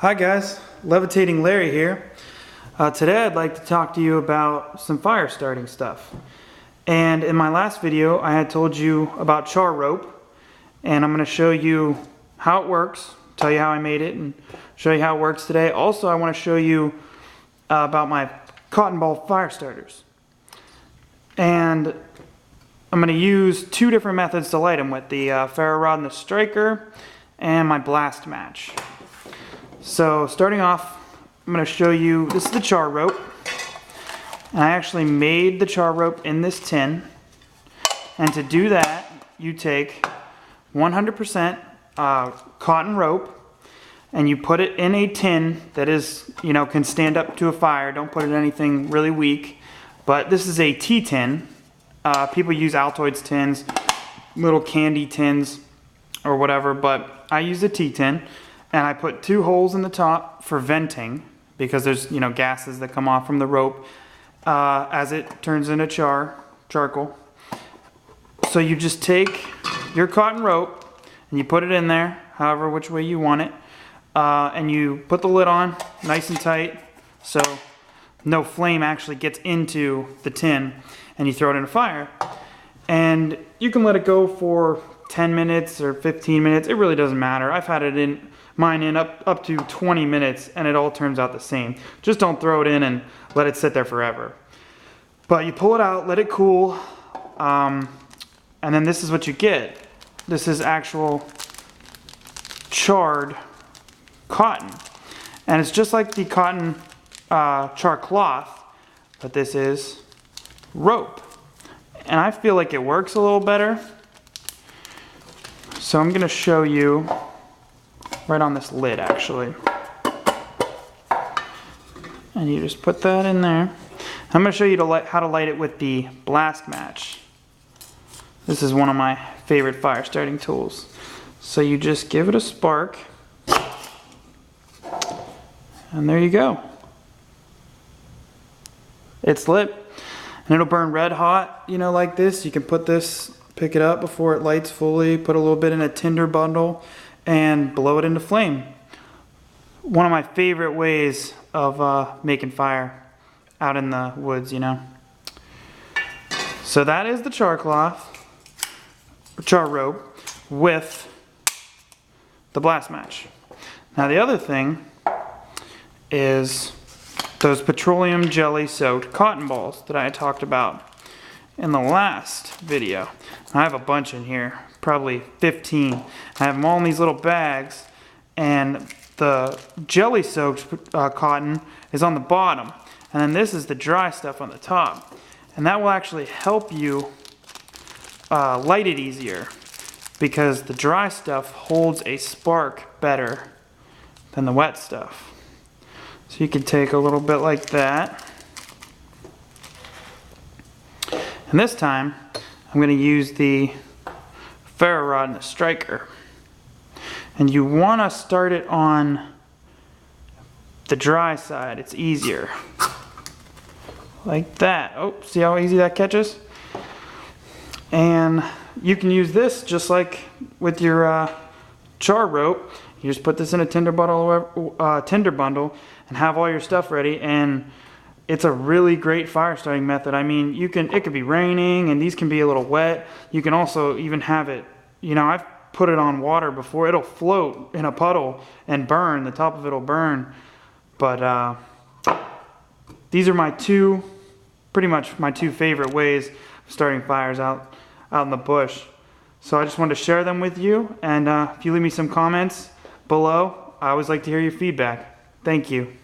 Hi guys, Levitating Larry here. Today I'd like to talk to you about some fire starting stuff. And in my last video I had told you about char rope, and I'm going to show you how it works, tell you how I made it, and show you how it works today. Also I want to show you about my cotton ball fire starters. And I'm going to use two different methods to light them with, the ferro rod and the striker, and my blast match. So starting off, I'm going to show you, this is the char rope. And I actually made the char rope in this tin. And to do that, you take 100% cotton rope and you put it in a tin that is, can stand up to a fire. Don't put it in anything really weak. But this is a T-tin. People use Altoids tins, little candy tins or whatever, but I use a T-tin. And I put two holes in the top for venting, because there's gases that come off from the rope as it turns into charcoal. So you just take your cotton rope and you put it in there, however which way you want it, and you put the lid on nice and tight so no flame actually gets into the tin, and you throw it in a fire. And you can let it go for 10 minutes or 15 minutes. It really doesn't matter. I've had it in mine in up to 20 minutes and it all turns out the same. Just don't throw it in and let it sit there forever. But you pull it out, let it cool, and then this is what you get. This is actual charred cotton. And it's just like the cotton char cloth, but this is rope. And I feel like it works a little better. So I'm going to show you right on this lid actually. And you just put that in there. I'm going to show you how to light it with the blast match. This is one of my favorite fire starting tools. So you just give it a spark. And there you go. It's lit. And it'll burn red hot, like this. You can pick it up before it lights fully, put a little bit in a tinder bundle, and blow it into flame. One of my favorite ways of making fire out in the woods, So that is the char rope with the blast match. Now the other thing is those petroleum jelly soaked cotton balls that I had talked about in the last video. I have a bunch in here, probably 15. I have them all in these little bags, and the jelly soaked cotton is on the bottom, and then this is the dry stuff on the top. And that will actually help you light it easier, because the dry stuff holds a spark better than the wet stuff. So you can take a little bit like that. And this time, I'm going to use the ferro rod and the striker. And you want to start it on the dry side. It's easier. Like that. Oh, see how easy that catches? And you can use this just like with your char rope. You just put this in a tinder bundle and have all your stuff ready, and it's a really great fire starting method. I mean, it could be raining and these can be a little wet. You can also even have it, I've put it on water before. It'll float in a puddle and burn. The top of it'll burn. But these are pretty much my two favorite ways of starting fires out in the bush. So I just wanted to share them with you. And if you leave me some comments below, I always like to hear your feedback. Thank you.